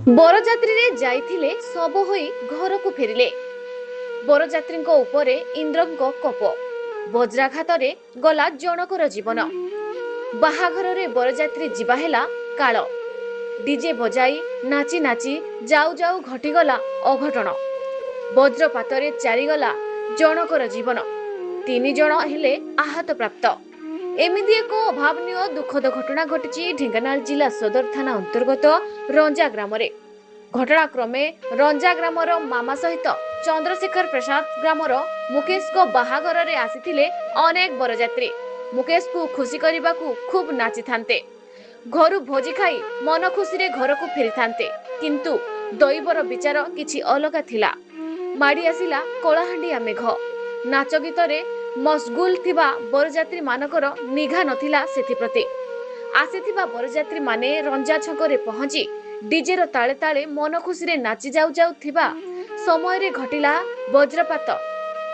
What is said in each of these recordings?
बरजात्री रे जाइथिले सब होई घर को फेरिले। बरजात्री उपरे इंद्रंको कोप, वज्राघात रे गला जनकर जीवन। बाहाघर रे बरजात्री जीवा हेला काल। डीजे बजाई नाची नाची जाऊ जाऊ घटीगला अघटन। वज्रपात रे चारिगला जनकर जीवन। 3 जन हेले आहत प्राप्त। एमिति एक अभावनीय दुखद घटना घटी ढेंकानाल जिला सदर थाना अंतर्गत रंजा ग्राम रे। घटनाक्रमे रंजा ग्रामर मामा सहित चंद्रशेखर प्रसाद ग्रामर मुकेश को बाहाघर रे आसीथिले अनेक बरजात्री। मुकेश को खुशी करने को खूब नाची थांते, घरु भोजी खाई मन खुशी रे घर को फेरी थांते। किंतु दैवर विचार किछि अलगा थिला। माड़ी आसिला कलाहांडिया मेघ। नाच गीत रे मशगुल थिबा बरजात्री मानकर निघा नथिला सेथिप्रति। आसीथिबा बरजात्री माने रंजा छकरे पहुंची डीजेर ताले ताले मन खुशी रे नाची जाऊ जाऊ थिबा समय रे घटिला वज्रपात।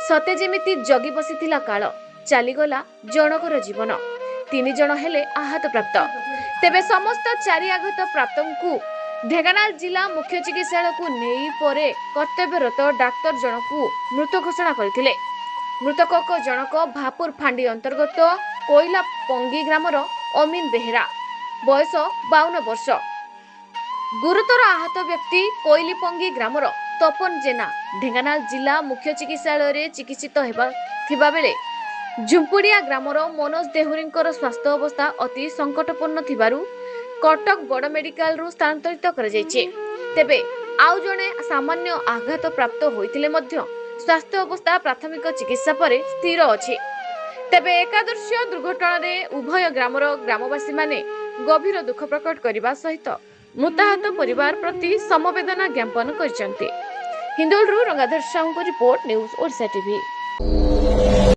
सते जेमिति जगी बसिथिला काल। चालीगला जनकर जीवन। 3 जन हेले आहत प्राप्त। तेबे समस्त 4 आघात प्राप्तଙ୍କୁ ढेंकानाल जिला मुख्य चिकित्सालय को नेई परे कर्तव्यरत डाक्टर जनकू मृत घोषणा करथिले। मृतक जनक भापुर फांडी अंतर्गत कोइला पंगी ग्रामर अमीन बेहेरा, बयस 52 वर्ष। गुरुतर आहत व्यक्ति कोइलीपंगी ग्रामर तपन जेना ढेंकानाल जिला मुख्य चिकित्सालय रे चिकित्सित थिबा बेले झुंपुड़िया ग्रामर मनोज देहुरींकर स्वास्थ्य अवस्था अति संकटपूर्ण थिबारु कटक बड़ मेडिकल रु स्थानांतरित कर जायछि। तेबे आउ जणे सामान्य आघात प्राप्त होइतिले मध्य स्वास्थ्य अवस्था प्राथमिक चिकित्सा परे स्थिर अछि। तेबे एकादृश्य दुर्घटना रे उभय ग्रामर ग्रामवासी माने गभीर दुख प्रकट करबा सहित मृताहत परिवार प्रति समवेदना ज्ञापन करछन्ते। हिंदोल रु रंगाधर साहू को रिपोर्ट, न्यूज ओडिशा टीवी।